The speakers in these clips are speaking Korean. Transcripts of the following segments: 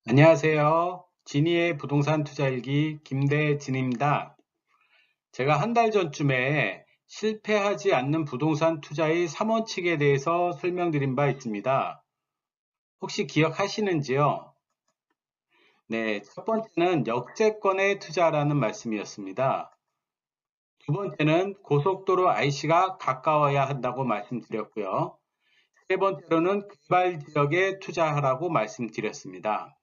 안녕하세요. 지니의 부동산 투자일기 김대진입니다. 제가 한 달 전쯤에 실패하지 않는 부동산 투자의 3원칙에 대해서 설명드린 바 있습니다. 혹시 기억하시는지요? 네, 첫 번째는 역세권에 투자라는 말씀이었습니다. 두 번째는 고속도로 IC가 가까워야 한다고 말씀드렸고요. 세 번째로는 개발 지역에 투자하라고 말씀드렸습니다.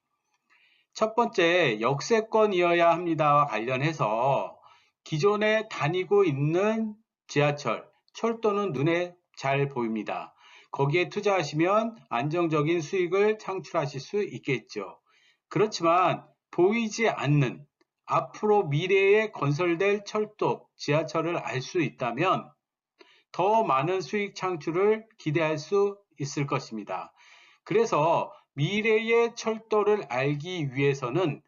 첫 번째, 역세권이어야 합니다와 관련해서 기존에 다니고 있는 지하철, 철도는 눈에 잘 보입니다. 거기에 투자하시면 안정적인 수익을 창출하실 수 있겠죠. 그렇지만 보이지 않는 앞으로 미래에 건설될 철도, 지하철을 알 수 있다면 더 많은 수익 창출을 기대할 수 있을 것입니다. 그래서 미래의 철도를 알기 위해서는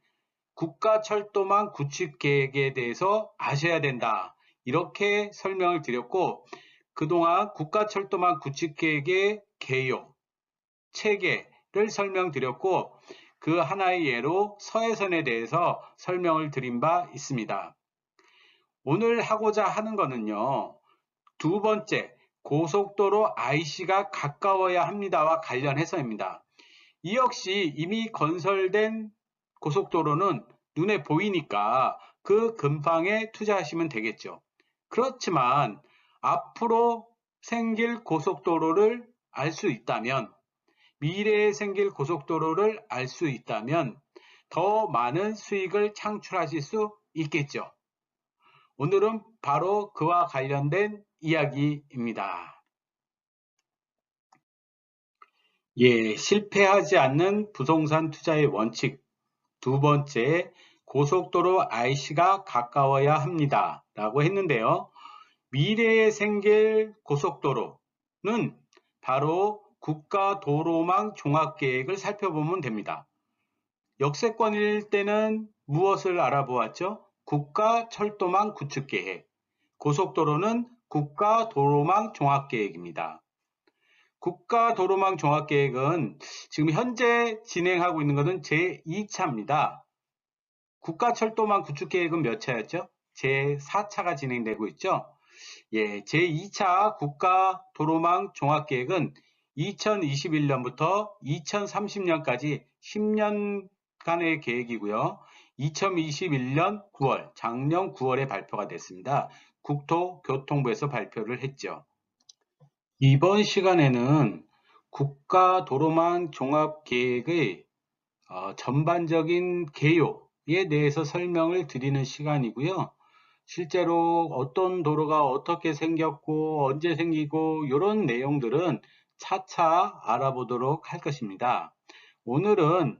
국가철도망 구축 계획에 대해서 아셔야 된다. 이렇게 설명을 드렸고, 그동안 국가철도망 구축 계획의 개요, 체계를 설명드렸고, 그 하나의 예로 서해선에 대해서 설명을 드린 바 있습니다. 오늘 하고자 하는 거는요, 두 번째, 고속도로 IC가 가까워야 합니다와 관련해서입니다. 이 역시 이미 건설된 고속도로는 눈에 보이니까 그 근방에 투자하시면 되겠죠. 그렇지만 앞으로 생길 고속도로를 알 수 있다면, 미래에 생길 고속도로를 알 수 있다면 더 많은 수익을 창출하실 수 있겠죠. 오늘은 바로 그와 관련된 이야기입니다. 예, 실패하지 않는 부동산 투자의 원칙. 두 번째, 고속도로 IC가 가까워야 합니다. 라고 했는데요. 미래에 생길 고속도로는 바로 국가도로망 종합계획을 살펴보면 됩니다. 역세권일 때는 무엇을 알아보았죠? 국가철도망 구축계획. 고속도로는 국가도로망 종합계획입니다. 국가도로망 종합계획은 지금 현재 진행하고 있는 것은 제2차입니다. 국가철도망 구축계획은 몇 차였죠? 제4차가 진행되고 있죠. 예, 제2차 국가도로망 종합계획은 2021년부터 2030년까지 10년간의 계획이고요. 2021년 9월, 작년 9월에 발표가 됐습니다. 국토교통부에서 발표를 했죠. 이번 시간에는 국가도로망 종합계획의 전반적인 개요에 대해서 설명을 드리는 시간이고요. 실제로 어떤 도로가 어떻게 생겼고 언제 생기고 이런 내용들은 차차 알아보도록 할 것입니다. 오늘은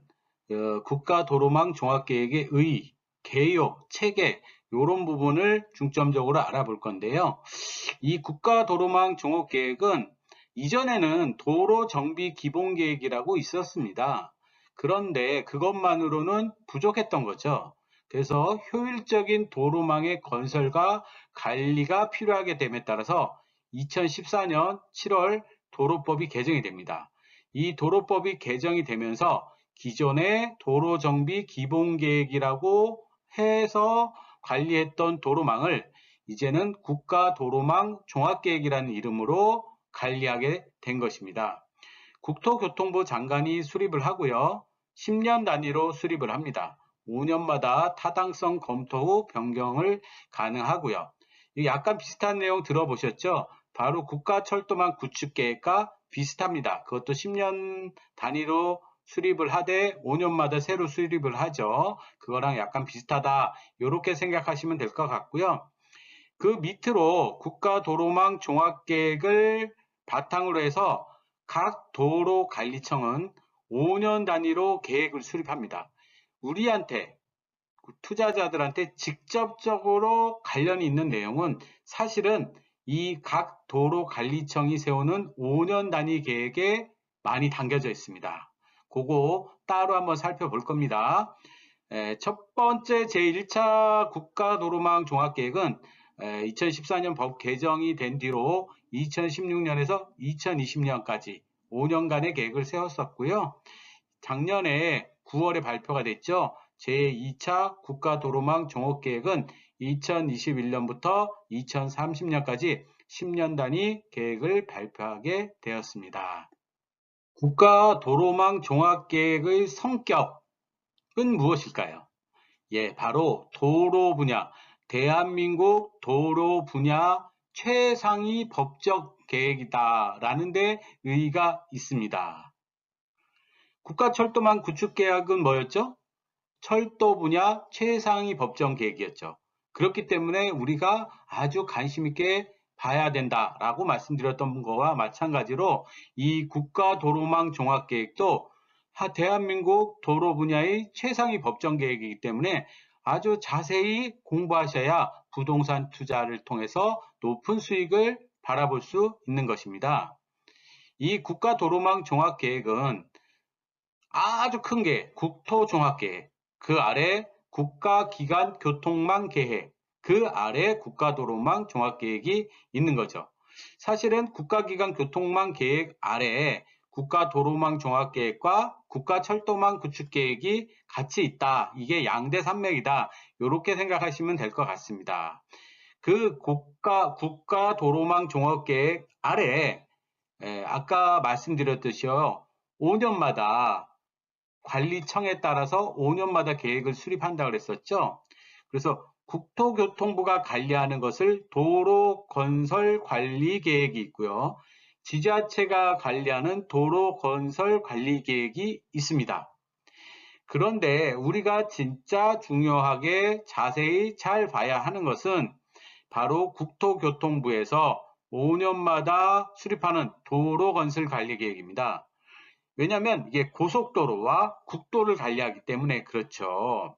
국가도로망 종합계획의 개요, 체계 이런 부분을 중점적으로 알아볼 건데요. 이 국가도로망 종합계획은 이전에는 도로정비기본계획이라고 있었습니다. 그런데 그것만으로는 부족했던 거죠. 그래서 효율적인 도로망의 건설과 관리가 필요하게 됨에 따라서 2014년 7월 도로법이 개정이 됩니다. 이 도로법이 개정이 되면서 기존의 도로정비 기본계획이라고 해서 관리했던 도로망을 이제는 국가도로망 종합계획이라는 이름으로 관리하게 된 것입니다. 국토교통부 장관이 수립을 하고요. 10년 단위로 수립을 합니다. 5년마다 타당성 검토 후 변경을 가능하고요. 약간 비슷한 내용 들어보셨죠? 바로 국가철도망 구축계획과 비슷합니다. 그것도 10년 단위로 수립을 하되 5년마다 새로 수립을 하죠. 그거랑 약간 비슷하다. 이렇게 생각하시면 될 것 같고요. 그 밑으로 국가도로망 종합계획을 바탕으로 해서 각 도로관리청은 5년 단위로 계획을 수립합니다. 우리한테, 투자자들한테 직접적으로 관련이 있는 내용은 사실은 이 각 도로관리청이 세우는 5년 단위 계획에 많이 담겨져 있습니다. 그거 따로 한번 살펴볼 겁니다. 첫 번째 제1차 국가도로망 종합계획은 2014년 법 개정이 된 뒤로 2016년에서 2020년까지 5년간의 계획을 세웠었고요. 작년에 9월에 발표가 됐죠. 제2차 국가도로망 종합계획은 2021년부터 2030년까지 10년 단위 계획을 발표하게 되었습니다. 국가도로망 종합계획의 성격은 무엇일까요? 예, 바로 도로 분야, 대한민국 도로 분야 최상위 법적 계획이다라는 데 의의가 있습니다. 국가철도망 구축계획은 뭐였죠? 철도 분야 최상위 법정 계획이었죠. 그렇기 때문에 우리가 아주 관심 있게 봐야 된다라고 말씀드렸던 것과 마찬가지로 이 국가도로망 종합계획도 대한민국 도로 분야의 최상위 법정 계획이기 때문에 아주 자세히 공부하셔야 부동산 투자를 통해서 높은 수익을 바라볼 수 있는 것입니다. 이 국가도로망 종합계획은 아주 큰 게 국토종합계획, 그 아래 국가기관 교통망 계획, 그 아래 국가도로망 종합계획이 있는 거죠. 사실은 국가기관 교통망 계획 아래에 국가도로망 종합계획과 국가철도망 구축계획이 같이 있다. 이게 양대 산맥이다. 이렇게 생각하시면 될 것 같습니다. 그 국가도로망 종합계획 아래에 아까 말씀드렸듯이요. 5년마다 관리청에 따라서 5년마다 계획을 수립한다 그랬었죠. 그래서 국토교통부가 관리하는 것을 도로건설관리계획이 있고요. 지자체가 관리하는 도로건설관리계획이 있습니다. 그런데 우리가 진짜 중요하게 자세히 잘 봐야 하는 것은 바로 국토교통부에서 5년마다 수립하는 도로건설관리계획입니다. 왜냐하면 이게 고속도로와 국도를 관리하기 때문에 그렇죠.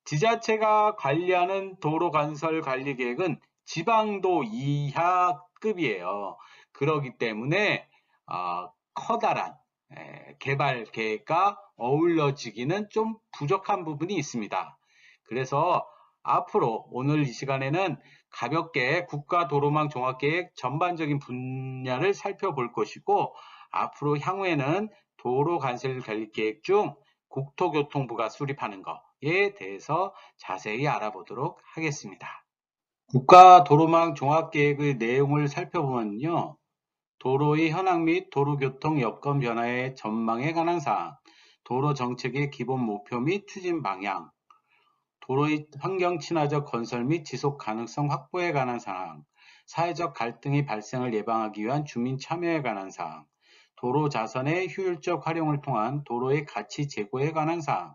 지자체가 관리하는 도로건설관리계획은 지방도 이하급이에요. 그렇기 때문에 커다란 개발 계획과 어울려지기는 좀 부족한 부분이 있습니다. 그래서 앞으로 오늘 이 시간에는 가볍게 국가도로망 종합계획 전반적인 분야를 살펴볼 것이고 앞으로 향후에는 도로건설관리계획 중 국토교통부가 수립하는 것에 대해서 자세히 알아보도록 하겠습니다. 국가도로망 종합계획의 내용을 살펴보면요. 도로의 현황 및 도로교통 여건 변화의 전망에 관한 사항, 도로 정책의 기본 목표 및 추진 방향, 도로의 환경 친화적 건설 및 지속 가능성 확보에 관한 사항, 사회적 갈등의 발생을 예방하기 위한 주민 참여에 관한 사항, 도로 자산의 효율적 활용을 통한 도로의 가치 제고에 관한 사항,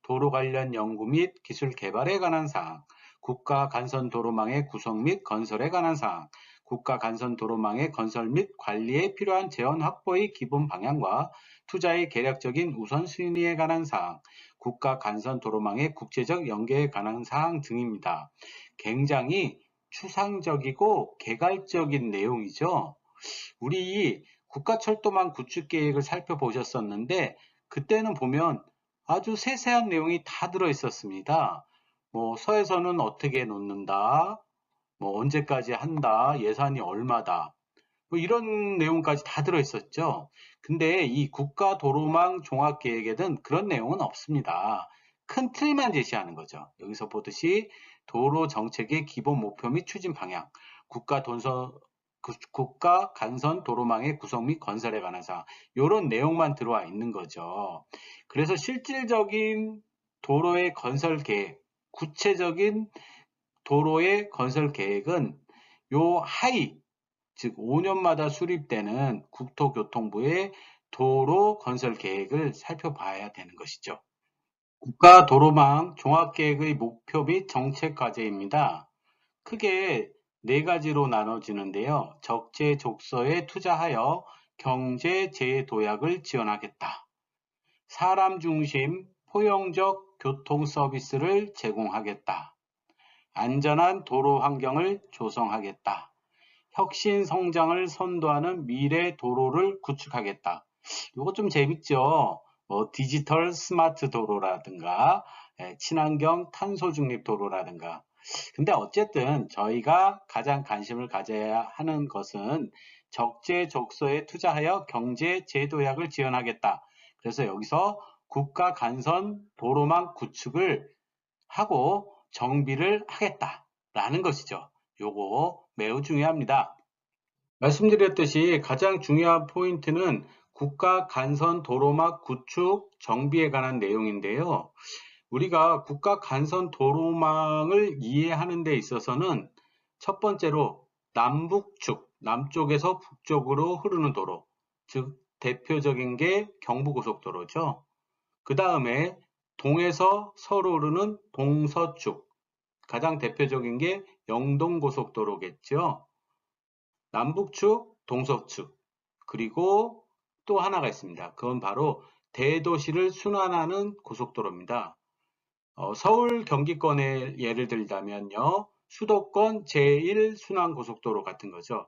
도로 관련 연구 및 기술 개발에 관한 사항, 국가 간선 도로망의 구성 및 건설에 관한 사항, 국가 간선 도로망의 건설 및 관리에 필요한 재원 확보의 기본 방향과 투자의 계략적인 우선순위에 관한 사항, 국가 간선 도로망의 국제적 연계에 관한 사항 등입니다. 굉장히 추상적이고 개괄적인 내용이죠. 우리 국가철도망 구축계획을 살펴보셨었는데 그때는 보면 아주 세세한 내용이 다 들어있었습니다. 서에서는 어떻게 놓는다, 언제까지 한다, 예산이 얼마다, 이런 내용까지 다 들어있었죠. 근데 이 국가도로망 종합계획에는 그런 내용은 없습니다. 큰 틀만 제시하는 거죠. 여기서 보듯이 도로 정책의 기본 목표 및 추진 방향, 국가 간선 도로망의 구성 및 건설에 관한 사항, 이런 내용만 들어와 있는 거죠. 그래서 실질적인 도로의 건설 계획, 구체적인 도로의 건설 계획은 요 하위, 즉 5년마다 수립되는 국토교통부의 도로 건설 계획을 살펴봐야 되는 것이죠. 국가도로망 종합계획의 목표 및 정책 과제입니다. 크게 네 가지로 나눠지는데요. 적재적소에 투자하여 경제 재도약을 지원하겠다. 사람 중심 포용적 교통 서비스를 제공하겠다. 안전한 도로 환경을 조성하겠다. 혁신 성장을 선도하는 미래 도로를 구축하겠다. 이거 좀 재밌죠? 디지털 스마트 도로라든가 친환경 탄소 중립 도로라든가. 근데 어쨌든 저희가 가장 관심을 가져야 하는 것은 적재적소에 투자하여 경제 재도약을 지원하겠다. 그래서 여기서 국가 간선 도로망 구축을 하고 정비를 하겠다라는 것이죠. 요거 매우 중요합니다. 말씀드렸듯이 가장 중요한 포인트는 국가 간선 도로망 구축 정비에 관한 내용인데요. 우리가 국가 간선 도로망을 이해하는 데 있어서는 첫 번째로 남북축, 남쪽에서 북쪽으로 흐르는 도로, 즉 대표적인 게 경부고속도로죠. 그 다음에 동에서 서로 흐르는 동서축, 가장 대표적인 게 영동고속도로겠죠. 남북축, 동서축, 그리고 또 하나가 있습니다. 그건 바로 대도시를 순환하는 고속도로입니다. 서울 경기권의 예를 들자면요. 수도권 제1순환고속도로 같은 거죠.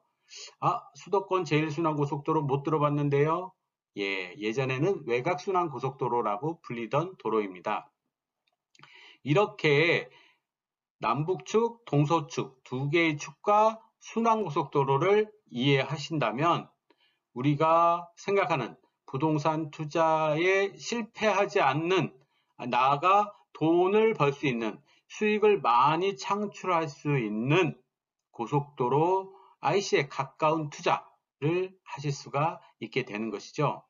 수도권 제1순환고속도로 못 들어봤는데요. 예전에는 외곽순환고속도로라고 불리던 도로입니다. 이렇게 남북축, 동서축 두 개의 축과 순환고속도로를 이해하신다면 우리가 생각하는 부동산 투자에 실패하지 않는, 나아가 돈을 벌 수 있는, 수익을 많이 창출할 수 있는 고속도로 IC에 가까운 투자를 하실 수가 있게 되는 것이죠.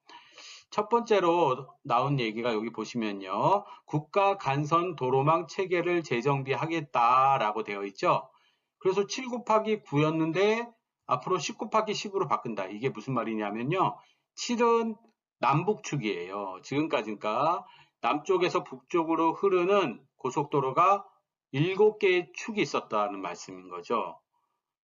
첫 번째로 나온 얘기가 여기 보시면요. 국가 간선 도로망 체계를 재정비하겠다라고 되어 있죠. 그래서 7 곱하기 9였는데 앞으로 10 곱하기 10으로 바꾼다. 이게 무슨 말이냐면요. 7은 남북축이에요. 지금까지니까 남쪽에서 북쪽으로 흐르는 고속도로가 7개의 축이 있었다는 말씀인 거죠.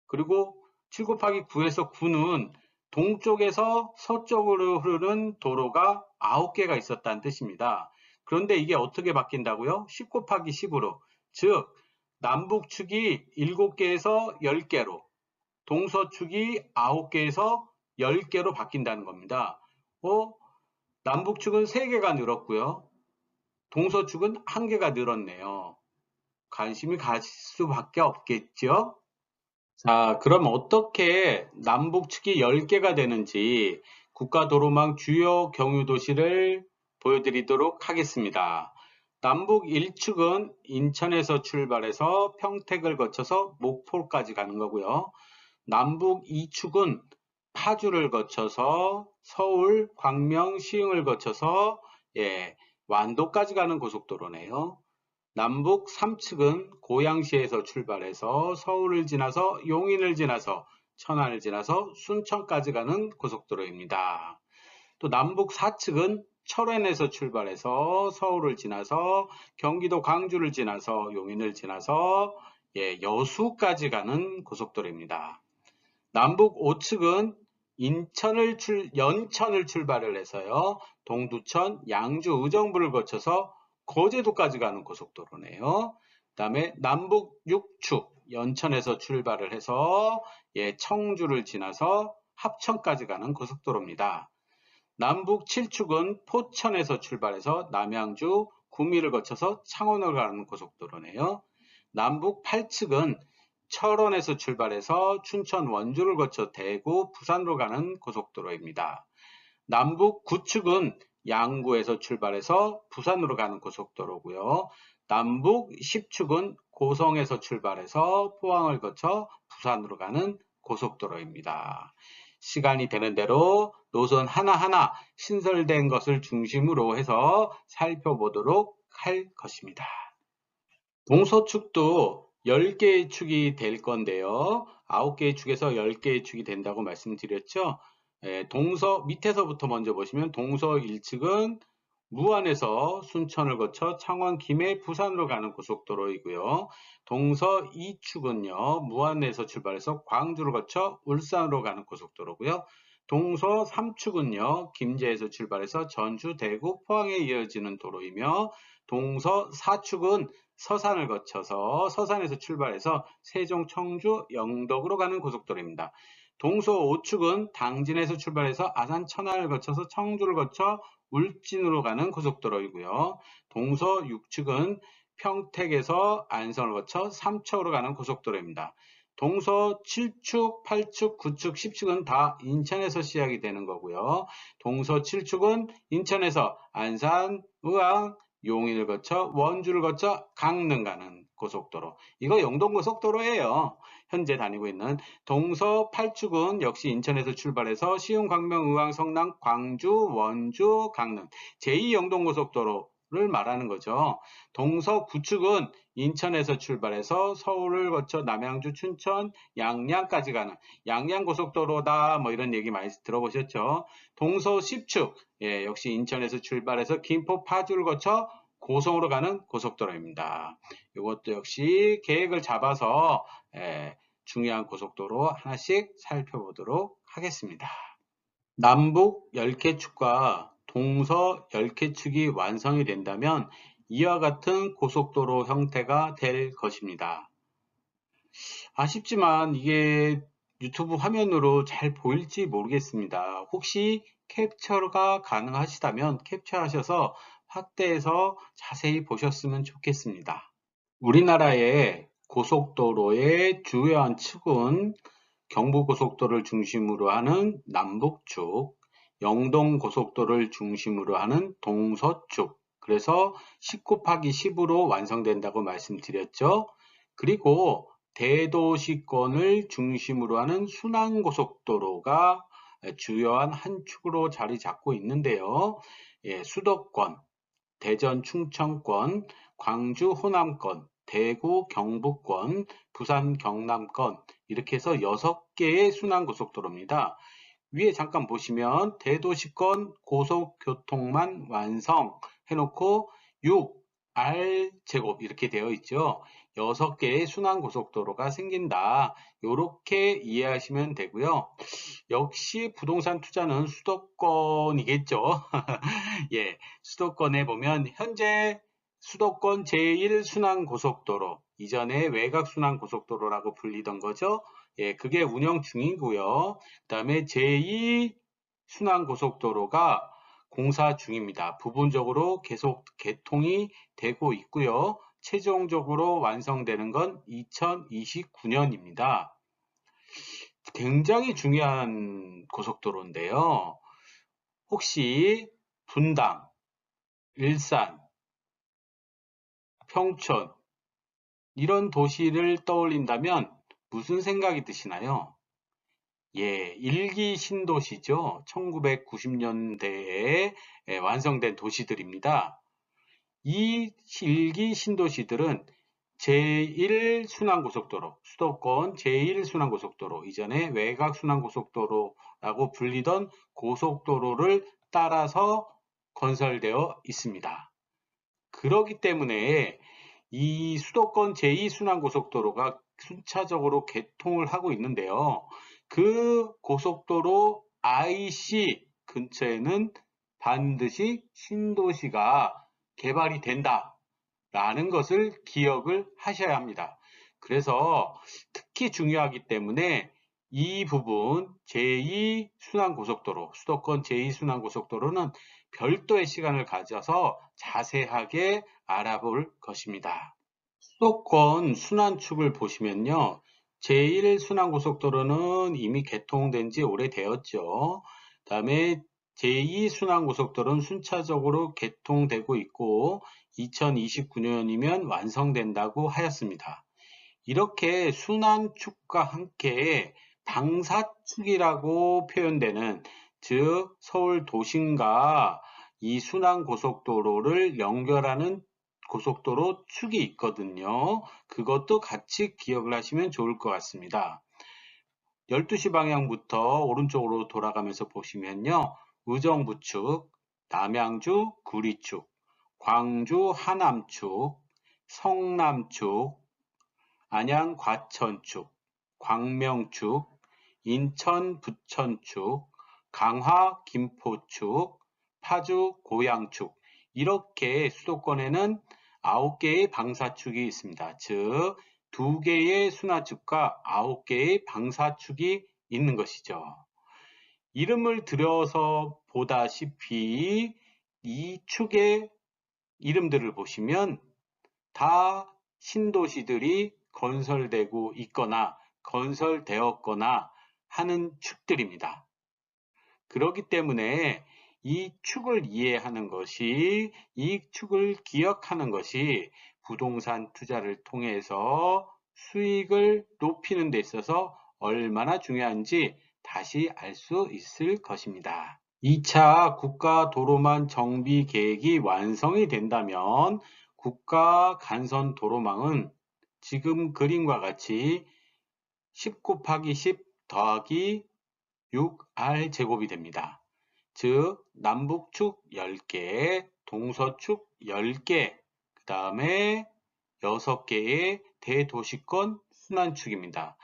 그리고 7 곱하기 9에서 9는 동쪽에서 서쪽으로 흐르는 도로가 9개가 있었다는 뜻입니다. 그런데 이게 어떻게 바뀐다고요? 10 곱하기 10으로. 즉 남북축이 7개에서 10개로, 동서축이 9개에서 10개로 바뀐다는 겁니다. 남북축은 3개가 늘었고요. 동서축은 1개가 늘었네요. 관심이 갈 수밖에 없겠죠? 자, 그럼 어떻게 남북축이 10개가 되는지 국가도로망 주요 경유도시를 보여드리도록 하겠습니다. 남북 1축은 인천에서 출발해서 평택을 거쳐서 목포까지 가는 거고요. 남북 2축은 파주를 거쳐서 서울, 광명, 시흥을 거쳐서 완도까지 가는 고속도로네요. 남북 3축은 고양시에서 출발해서 서울을 지나서 용인을 지나서 천안을 지나서 순천까지 가는 고속도로입니다. 또 남북 4축은 철원에서 출발해서 서울을 지나서 경기도 광주를 지나서 용인을 지나서 여수까지 가는 고속도로입니다. 남북 5축은 연천을 출발을 해서요. 동두천, 양주, 의정부를 거쳐서 거제도까지 가는 고속도로네요. 그 다음에 남북 6축, 연천에서 출발을 해서 청주를 지나서 합천까지 가는 고속도로입니다. 남북 7축은 포천에서 출발해서 남양주, 구미를 거쳐서 창원을 가는 고속도로네요. 남북 8축은 철원에서 출발해서 춘천, 원주를 거쳐 대구, 부산으로 가는 고속도로입니다. 남북 9축은 양구에서 출발해서 부산으로 가는 고속도로고요. 남북 10축은 고성에서 출발해서 포항을 거쳐 부산으로 가는 고속도로입니다. 시간이 되는 대로 노선 하나하나 신설된 것을 중심으로 해서 살펴보도록 할 것입니다. 동서축도 10개의 축이 될 건데요. 9개의 축에서 10개의 축이 된다고 말씀드렸죠. 밑에서부터 먼저 보시면 동서 1축은 무안에서 순천을 거쳐 창원, 김해, 부산으로 가는 고속도로이고요. 동서 2축은요. 무안에서 출발해서 광주를 거쳐 울산으로 가는 고속도로고요. 동서 3축은요. 김제에서 출발해서 전주, 대구, 포항에 이어지는 도로이며 동서 4축은 서산을 거쳐서 서산에서 출발해서 세종, 청주, 영덕으로 가는 고속도로입니다. 동서 5축은 당진에서 출발해서 아산, 천안을 거쳐서 청주를 거쳐 울진으로 가는 고속도로이고요. 동서 6축은 평택에서 안성을 거쳐 삼척으로 가는 고속도로입니다. 동서 7축, 8축, 9축, 10축은 다 인천에서 시작이 되는 거고요. 동서 7축은 인천에서 안산, 의왕, 용인을 거쳐 원주를 거쳐 강릉 가는 고속도로. 이거 영동고속도로예요. 현재 다니고 있는. 동서 8축은 역시 인천에서 출발해서 시흥, 광명, 의왕, 성남, 광주, 원주, 강릉. 제2영동고속도로를 말하는 거죠. 동서 9축은 인천에서 출발해서 서울을 거쳐 남양주, 춘천, 양양까지 가는 양양고속도로다. 뭐 이런 얘기 많이 들어보셨죠. 동서 10축, 역시 인천에서 출발해서 김포, 파주를 거쳐 고성으로 가는 고속도로입니다. 이것도 역시 계획을 잡아서 중요한 고속도로 하나씩 살펴보도록 하겠습니다. 남북 10개 축과 동서 10개 축이 완성이 된다면 이와 같은 고속도로 형태가 될 것입니다. 아쉽지만 이게 유튜브 화면으로 잘 보일지 모르겠습니다. 혹시 캡처가 가능하시다면 캡처하셔서 확대해서 자세히 보셨으면 좋겠습니다. 우리나라의 고속도로의 주요한 축은 경부고속도로를 중심으로 하는 남북축, 영동고속도로를 중심으로 하는 동서축, 그래서 10 곱하기 10으로 완성된다고 말씀드렸죠. 그리고 대도시권을 중심으로 하는 순환고속도로가 주요한 한 축으로 자리 잡고 있는데요. 수도권, 대전 충청권, 광주 호남권, 대구 경북권, 부산 경남권 이렇게 해서 6개의 순환고속도로입니다. 위에 잠깐 보시면 대도시권 고속교통만 완성해놓고 6R제곱 이렇게 되어 있죠. 6개의 순환고속도로가 생긴다. 이렇게 이해하시면 되고요. 역시 부동산 투자는 수도권이겠죠. 예, 수도권에 보면 현재 수도권 제1순환고속도로, 이전에 외곽순환고속도로라고 불리던 거죠. 예, 그게 운영 중이고요. 그 다음에 제2순환고속도로가 공사 중입니다. 부분적으로 계속 개통이 되고 있고요. 최종적으로 완성되는 건 2029년입니다. 굉장히 중요한 고속도로인데요. 혹시 분당, 일산, 평촌 이런 도시를 떠올린다면 무슨 생각이 드시나요? 예, 일기 신도시죠. 1990년대에 완성된 도시들입니다. 이 일기 신도시들은 제1순환고속도로, 수도권 제1순환고속도로, 이전에 외곽순환고속도로라고 불리던 고속도로를 따라서 건설되어 있습니다. 그렇기 때문에 이 수도권 제2순환고속도로가 순차적으로 개통을 하고 있는데요. 그 고속도로 IC 근처에는 반드시 신도시가 개발이 된다라는 것을 기억을 하셔야 합니다. 그래서 특히 중요하기 때문에 이 부분 제2순환고속도로, 수도권 제2순환고속도로는 별도의 시간을 가져서 자세하게 알아볼 것입니다. 수도권 순환축을 보시면요. 제1순환고속도로는 이미 개통된 지 오래되었죠. 그 다음에 제2순환고속도로는 순차적으로 개통되고 있고 2029년이면 완성된다고 하였습니다. 이렇게 순환축과 함께 방사축이라고 표현되는, 즉 서울 도심과 이 순환고속도로를 연결하는 고속도로 축이 있거든요. 그것도 같이 기억을 하시면 좋을 것 같습니다. 12시 방향부터 오른쪽으로 돌아가면서 보시면요. 의정부축, 남양주 구리축, 광주 하남축, 성남축, 안양 과천축, 광명축, 인천 부천축, 강화 김포축, 파주 고양축, 이렇게 수도권에는 9개의 방사축이 있습니다. 즉 2개의 순환축과 9개의 방사축이 있는 것이죠. 이름을 들여서 보다시피 이 축의 이름들을 보시면 다 신도시들이 건설되고 있거나 건설되었거나 하는 축들입니다. 그렇기 때문에 이 축을 이해하는 것이, 이 축을 기억하는 것이 부동산 투자를 통해서 수익을 높이는 데 있어서 얼마나 중요한지 다시 알 수 있을 것입니다. 2차 국가도로망 정비 계획이 완성이 된다면 국가 간선 도로망은 지금 그림과 같이 10 곱하기 10 더하기 6R 제곱이 됩니다. 즉 남북축 10개, 동서축 10개, 그 다음에 6개의 대도시권 순환축입니다.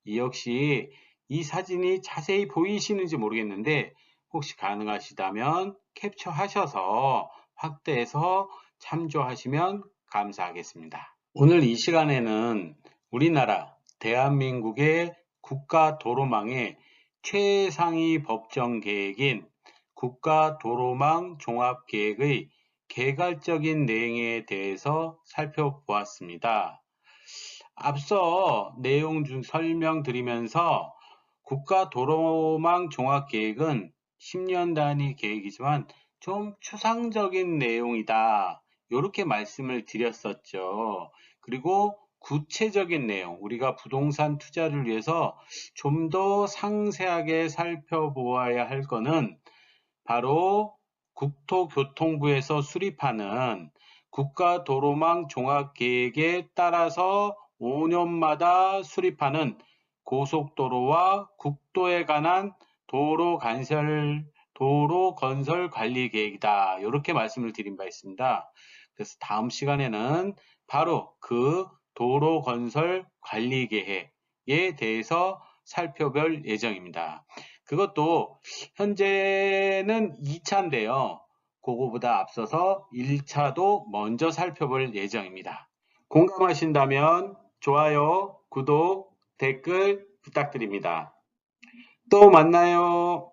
이 역시 이 사진이 자세히 보이시는지 모르겠는데 혹시 가능하시다면 캡처하셔서 확대해서 참조하시면 감사하겠습니다. 오늘 이 시간에는 우리나라 대한민국의 국가도로망의 최상위 법정 계획인 국가도로망 종합계획의 개괄적인 내용에 대해서 살펴보았습니다. 앞서 내용 중 설명드리면서 국가도로망 종합계획은 10년 단위 계획이지만 좀 추상적인 내용이다. 이렇게 말씀을 드렸었죠. 그리고 구체적인 내용, 우리가 부동산 투자를 위해서 좀 더 상세하게 살펴보아야 할 것은 바로 국토교통부에서 수립하는 국가도로망 종합계획에 따라서 5년마다 수립하는 고속도로와 국도에 관한 도로 건설 관리 계획이다. 이렇게 말씀을 드린 바 있습니다. 그래서 다음 시간에는 바로 그 도로 건설 관리 계획에 대해서 살펴볼 예정입니다. 그것도 현재는 2차인데요. 그거보다 앞서서 1차도 먼저 살펴볼 예정입니다. 공감하신다면 좋아요, 구독, 댓글 부탁드립니다. 또 만나요.